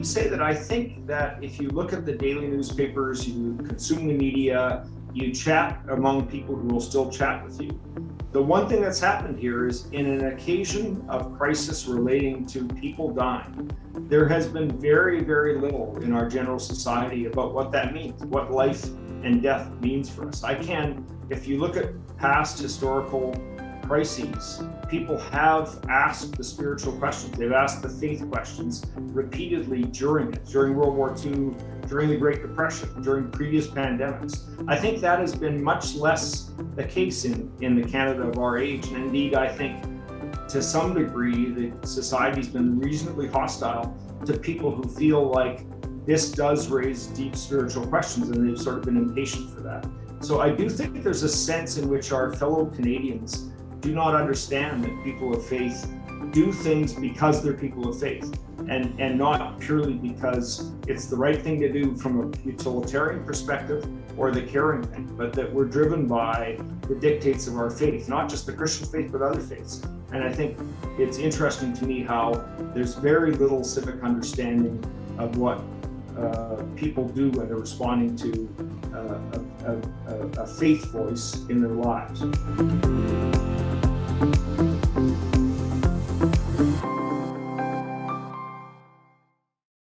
me say that I think that if you look at the daily newspapers, you consume the media, you chat among people who will still chat with you. The one thing that's happened here is in an occasion of crisis relating to people dying, there has been very, very little in our general society about what that means, what life and death means for us. If you look at past historical crises, people have asked the spiritual questions. They've asked the faith questions repeatedly during World War II, during the Great Depression, during previous pandemics. I think that has been much less the case in the Canada of our age. And indeed, I think to some degree, the society's been reasonably hostile to people who feel like this does raise deep spiritual questions, and they've sort of been impatient for that. So I do think there's a sense in which our fellow Canadians do not understand that people of faith do things because they're people of faith, and not purely because it's the right thing to do from a utilitarian perspective or the caring thing, but that we're driven by the dictates of our faith, not just the Christian faith, but other faiths. And I think it's interesting to me how there's very little civic understanding of what people do when they're responding to a faith voice in their lives.